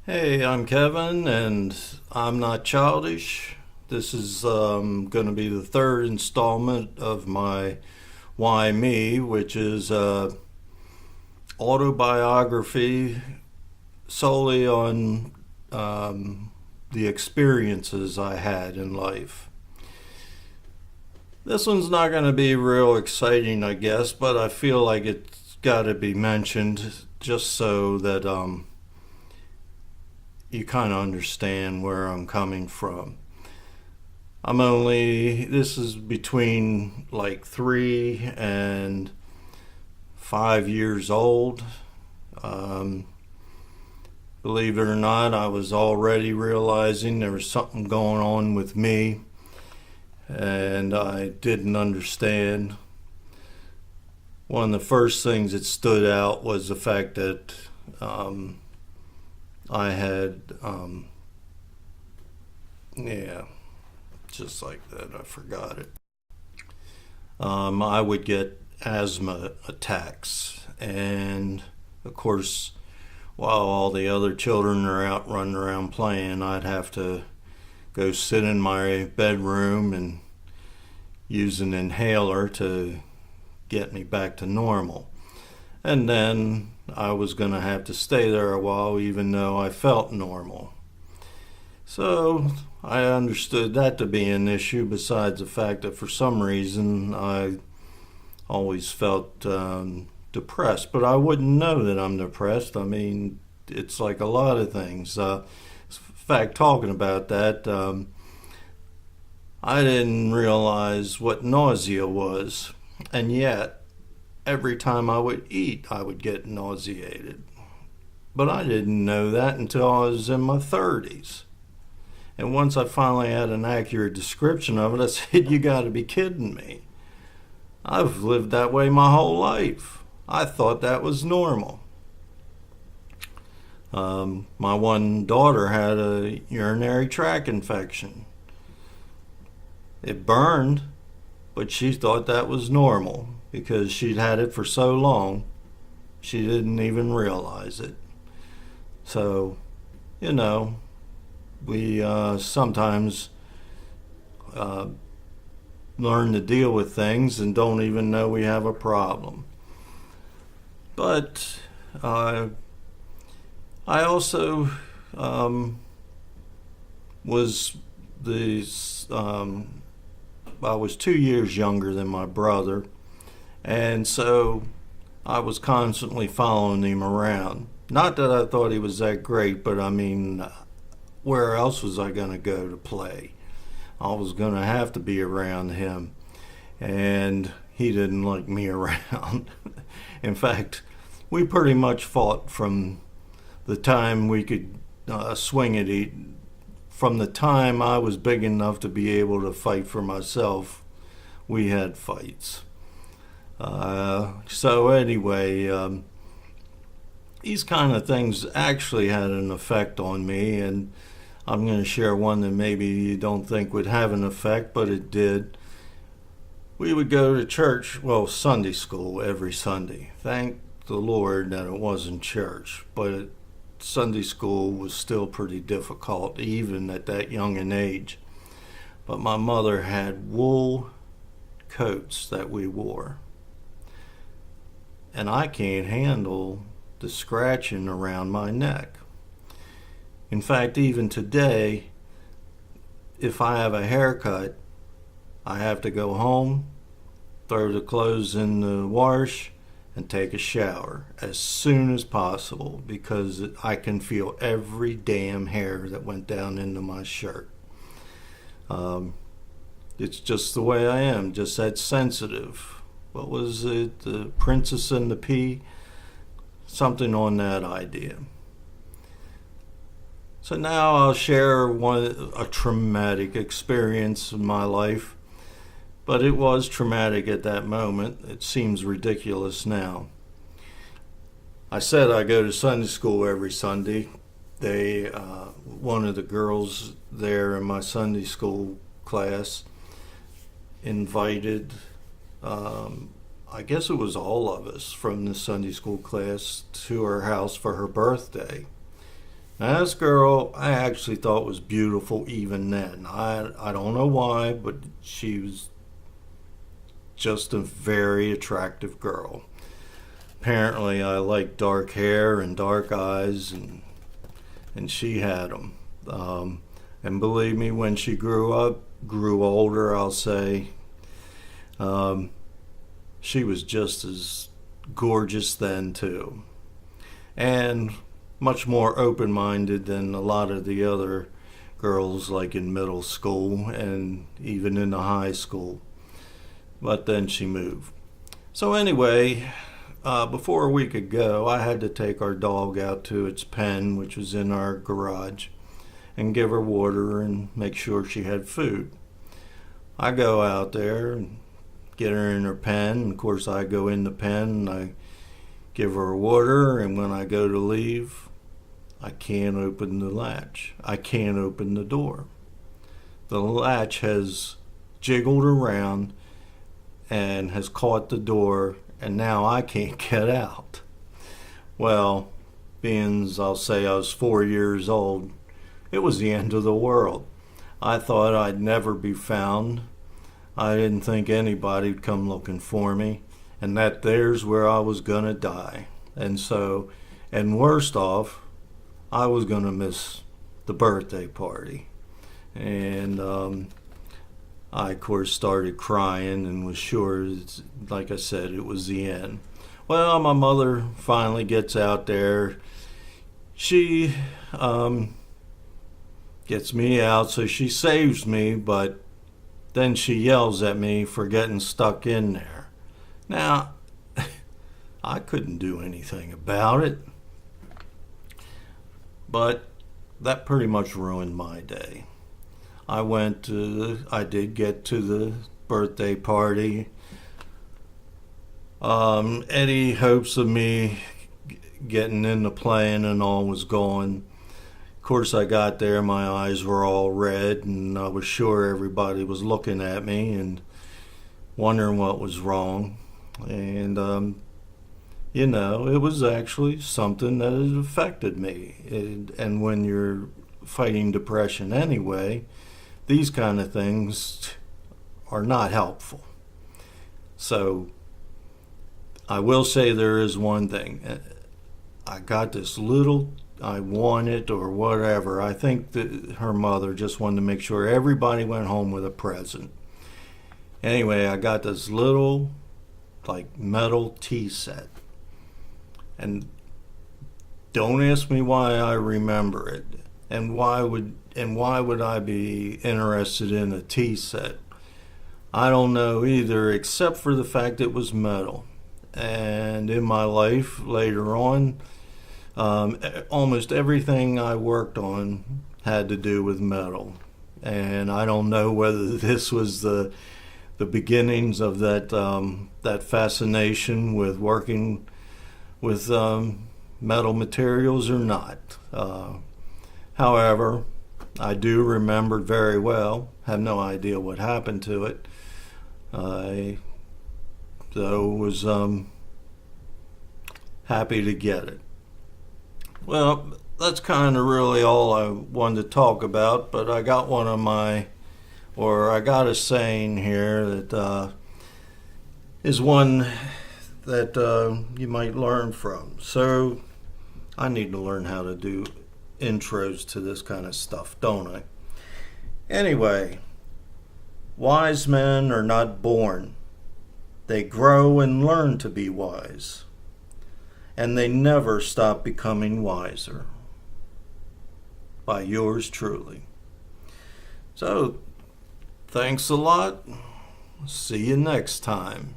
Hey, I'm Kevin, and I'm not childish. This is going to be the third installment of my Why Me, which is autobiography solely on the experiences I had in life. This one's not going to be real exciting, I guess, but I feel like it's got to be mentioned just so that you kind of understand where I'm coming from. This is between like 3 and 5 years old. Um, Believe it or not, I was already realizing there was something going on with me, and I didn't understand. One of the first things that stood out was the fact that I had, yeah, just like that, I forgot it. I would get asthma attacks, and of course, while all the other children are out running around playing, I'd have to go sit in my bedroom and use an inhaler to get me back to normal. And then I was going to have to stay there a while, even though I felt normal. So I understood that to be an issue, besides the fact that for some reason I always felt depressed. But I wouldn't know that I'm depressed. I mean, it's like a lot of things. In fact, talking about that, I didn't realize what nausea was. And yet, every time I would eat, I would get nauseated. But I didn't know that until I was in my 30s. And once I finally had an accurate description of it, I said, "You got to be kidding me. I've lived that way my whole life. I thought that was normal." My one daughter had a urinary tract infection. It burned, but she thought that was normal because she'd had it for so long, she didn't even realize it. So, you know, we sometimes uh, learn to deal with things and don't even know we have a problem. But I also was the I was 2 years younger than my brother, and so I was constantly following him around. Not that I thought he was that great, but I mean, where else was I going to go to play? I was going to have to be around him, and he didn't like me around. In fact, we pretty much fought from the time we could swing at each. From the time I was big enough to be able to fight for myself, we had fights. So anyway, these kind of things actually had an effect on me, and I'm going to share one that maybe you don't think would have an effect, but it did. We would go to church, well, Sunday school every Sunday. Thank the Lord that it wasn't church, but Sunday school was still pretty difficult, even at that young an age. But my mother had wool coats that we wore, and I can't handle the scratching around my neck. In fact, even today, if I have a haircut, I have to go home, throw the clothes in the wash, and take a shower as soon as possible because I can feel every damn hair that went down into my shirt. It's just the way I am, just that sensitive. What was it? The Princess and the Pea? Something on that idea. So now I'll share a traumatic experience in my life, but it was traumatic at that moment. It seems ridiculous now. I said I go to Sunday school every Sunday. One of the girls there in my Sunday school class invited, I guess it was all of us from the Sunday school class, to her house for her birthday. Now, this girl I actually thought was beautiful even then. I don't know why, but she was just a very attractive girl. Apparently, I like dark hair and dark eyes, and she had them. And believe me, when she grew older, I'll say, um, she was just as gorgeous then too, and much more open-minded than a lot of the other girls, like in middle school and even in the high school. But then she moved. So anyway, before a week ago, I had to take our dog out to its pen, which was in our garage, and give her water and make sure she had food. I go out there and get her in her pen. Of course, I go in the pen and I give her water, and when I go to leave, I can't open the latch. I can't open the door. The latch has jiggled around and has caught the door, and now I can't get out. Well, being I'll say I was 4 years old, it was the end of the world. I thought I'd never be found. I didn't think anybody would come looking for me, and that there's where I was gonna die. And worst off, I was gonna miss the birthday party. And I, of course, started crying and was sure, like I said, it was the end. Well, my mother finally gets out there. She gets me out, so she saves me, but then she yells at me for getting stuck in there. Now, I couldn't do anything about it, but that pretty much ruined my day. I did get to the birthday party. Any hopes of me getting into playing and all was gone. Of course, I got there, my eyes were all red, and I was sure everybody was looking at me and wondering what was wrong. And, it was actually something that had affected me. And when you're fighting depression anyway, these kind of things are not helpful. So, I will say there is one thing. I got this little, I won it or whatever. I think that her mother just wanted to make sure everybody went home with a present. Anyway, I got this little, like, metal tea set. And don't ask me why I remember it. And why would I be interested in a tea set? I don't know either, except for the fact it was metal. And in my life later on, almost everything I worked on had to do with metal. And I don't know whether this was the beginnings of that fascination with working with metal materials or not. However, I do remember very well, have no idea what happened to it. I, though, was happy to get it. Well, that's kind of really all I wanted to talk about, but I got I got a saying here that is one that you might learn from. So I need to learn how to do intros to this kind of stuff, don't I? Anyway, wise men are not born. They grow and learn to be wise. And they never stop becoming wiser. By yours truly. So, thanks a lot. See you next time.